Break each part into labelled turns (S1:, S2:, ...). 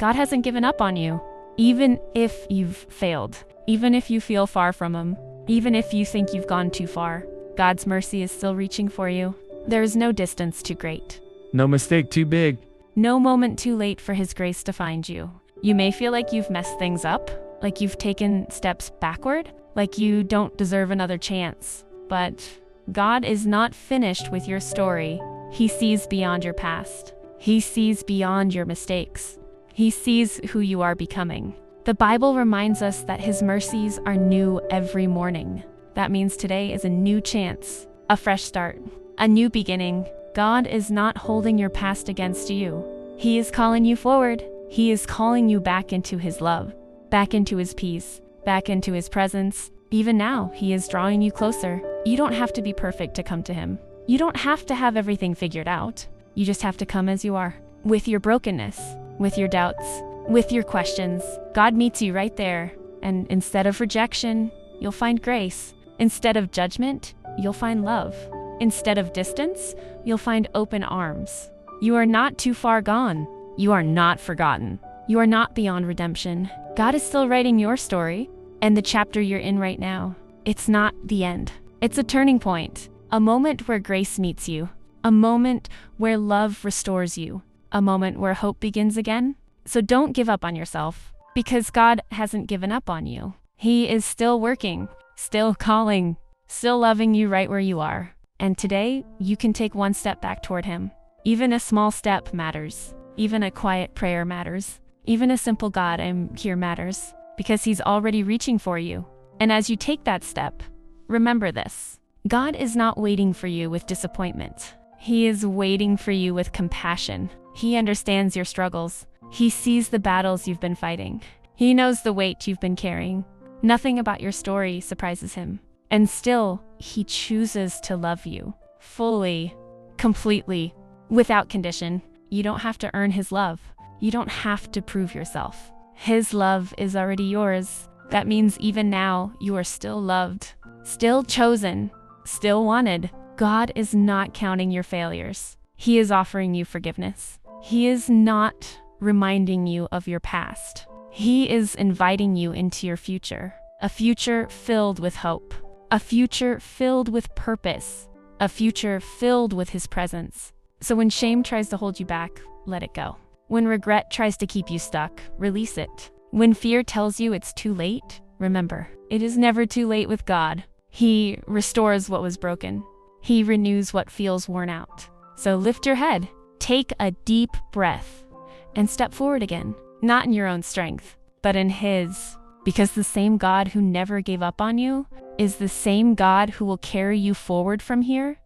S1: God hasn't given up on you. Even if you've failed, even if you feel far from Him, even if you think you've gone too far, God's mercy is still reaching for you. There is no distance too great.
S2: No mistake too big.
S1: No moment too late for His grace to find you. You may feel like you've messed things up, like you've taken steps backward, like you don't deserve another chance. But God is not finished with your story. He sees beyond your past. He sees beyond your mistakes. He sees who you are becoming. The Bible reminds us that His mercies are new every morning. That means today is a new chance, a fresh start, a new beginning. God is not holding your past against you. He is calling you forward. He is calling you back into His love, back into His peace, back into His presence. Even now, He is drawing you closer. You don't have to be perfect to come to Him. You don't have to have everything figured out. You just have to come as you are, with your brokenness, with your doubts, with your questions. God meets you right there. And instead of rejection, you'll find grace. Instead of judgment, you'll find love. Instead of distance, you'll find open arms. You are not too far gone. You are not forgotten. You are not beyond redemption. God is still writing your story, and the chapter you're in right now. It's not the end. It's a turning point, a moment where grace meets you, a moment where love restores you, a moment where hope begins again. So don't give up on yourself, because God hasn't given up on you. He is still working, still calling, still loving you right where you are. And today, you can take one step back toward Him. Even a small step matters. Even a quiet prayer matters. Even a simple "God, I'm here" matters, because He's already reaching for you. And as you take that step, remember this: God is not waiting for you with disappointment. He is waiting for you with compassion. He understands your struggles. He sees the battles you've been fighting. He knows the weight you've been carrying. Nothing about your story surprises Him. And still, He chooses to love you fully, completely, without condition. You don't have to earn His love. You don't have to prove yourself. His love is already yours. That means even now, you are still loved, still chosen, still wanted. God is not counting your failures. He is offering you forgiveness. He is not reminding you of your past. He is inviting you into your future, a future filled with hope, a future filled with purpose, a future filled with His presence. So when shame tries to hold you back, let it go. When regret tries to keep you stuck, release it. When fear tells you it's too late, remember, it is never too late with God. He restores what was broken. He renews what feels worn out. So lift your head, take a deep breath, and step forward again. Not in your own strength, but in His. Because the same God who never gave up on you is the same God who will carry you forward from here.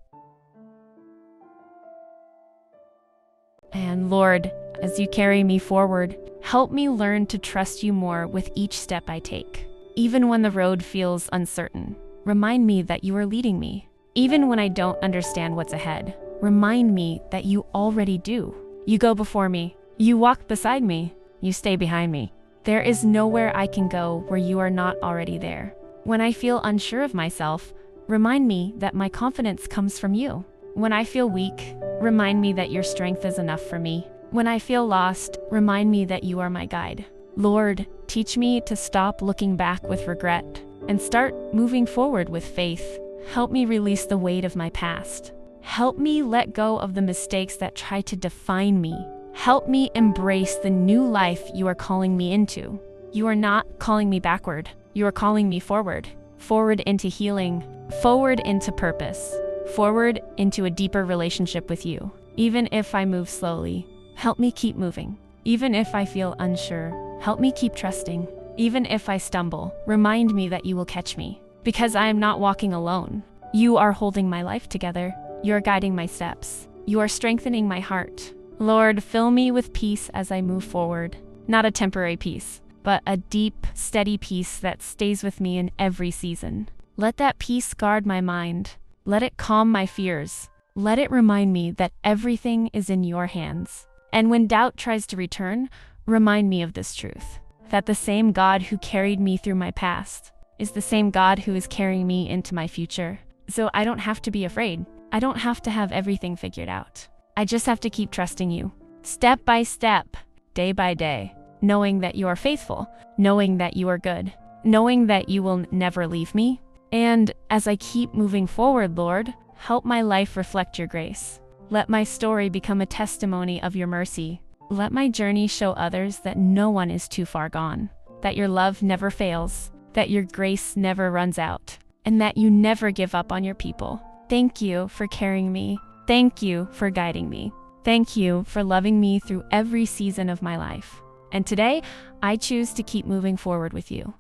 S1: And Lord, as you carry me forward, help me learn to trust you more with each step I take. Even when the road feels uncertain, remind me that you are leading me. Even when I don't understand what's ahead, remind me that you already do. You go before me. You walk beside me. You stay behind me. There is nowhere I can go where you are not already there. When I feel unsure of myself, remind me that my confidence comes from you. When I feel weak, remind me that your strength is enough for me. When I feel lost, remind me that you are my guide. Lord, teach me to stop looking back with regret and start moving forward with faith. Help me release the weight of my past. Help me let go of the mistakes that try to define me. Help me embrace the new life you are calling me into. You are not calling me backward. You are calling me forward. Forward into healing. Forward into purpose. Forward into a deeper relationship with you. Even if I move slowly, help me keep moving. Even if I feel unsure, help me keep trusting. Even if I stumble, remind me that you will catch me. Because I am not walking alone. You are holding my life together. You are guiding my steps. You are strengthening my heart. Lord, fill me with peace as I move forward. Not a temporary peace, but a deep, steady peace that stays with me in every season. Let that peace guard my mind. Let it calm my fears. Let it remind me that everything is in your hands. And when doubt tries to return, remind me of this truth, that the same God who carried me through my past is the same God who is carrying me into my future. So I don't have to be afraid. I don't have to have everything figured out. I just have to keep trusting you, step by step, day by day. knowing that you are faithful, knowing that you are good, knowing that you will never leave me. And as I keep moving forward, Lord, help my life reflect your grace. Let my story become a testimony of your mercy. Let my journey show others that no one is too far gone, that your love never fails, that your grace never runs out, and that you never give up on your people. Thank you for carrying me. Thank you for guiding me. Thank you for loving me through every season of my life. And today, I choose to keep moving forward with you.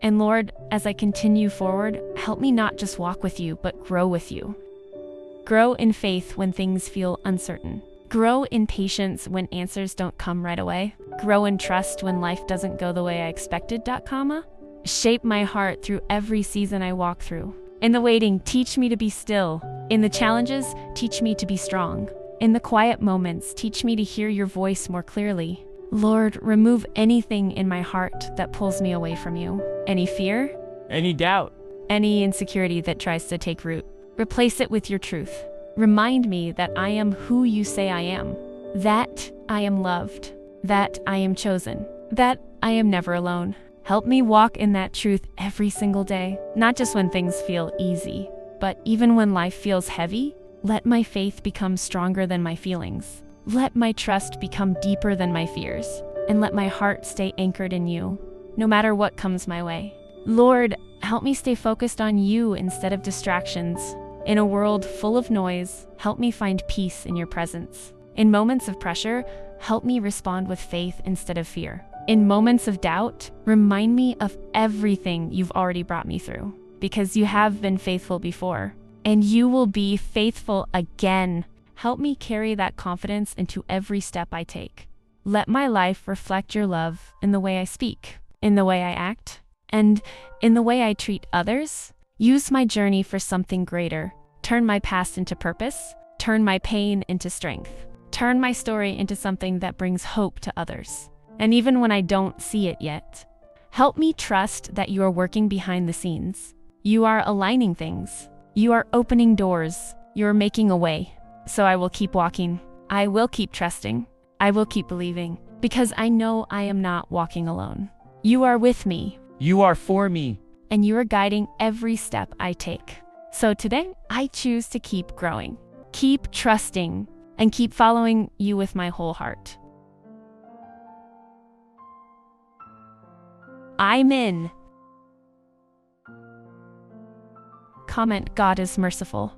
S1: And Lord, as I continue forward, help me not just walk with you, but grow with you. Grow in faith when things feel uncertain. Grow in patience when answers don't come right away. Grow in trust when life doesn't go the way I expected. Shape my heart through every season I walk through. In the waiting, teach me to be still. In the challenges, teach me to be strong. In the quiet moments, teach me to hear your voice more clearly. Lord, remove anything in my heart that pulls me away from you. Any fear?
S2: Any doubt?
S1: Any insecurity that tries to take root? Replace it with your truth. Remind me that I am who you say I am. That I am loved. That I am chosen. That I am never alone. Help me walk in that truth every single day. Not just when things feel easy, but even when life feels heavy. Let my faith become stronger than my feelings. Let my trust become deeper than my fears, and let my heart stay anchored in you, no matter what comes my way. Lord, help me stay focused on you instead of distractions. In a world full of noise, help me find peace in your presence. In moments of pressure, help me respond with faith instead of fear. In moments of doubt, remind me of everything you've already brought me through, because you have been faithful before, and you will be faithful again. Help me carry that confidence into every step I take. Let my life reflect your love in the way I speak, in the way I act, and in the way I treat others. Use my journey for something greater. Turn my past into purpose. Turn my pain into strength. Turn my story into something that brings hope to others. And even when I don't see it yet, help me trust that you are working behind the scenes. You are aligning things. You are opening doors. You are making a way. So I will keep walking. I will keep trusting. I will keep believing, because I know I am not walking alone. You are with me.
S2: You are for me.
S1: And you are guiding every step I take. So today, I choose to keep growing, keep trusting, and keep following you with my whole heart. I'm in. Comment, God is merciful.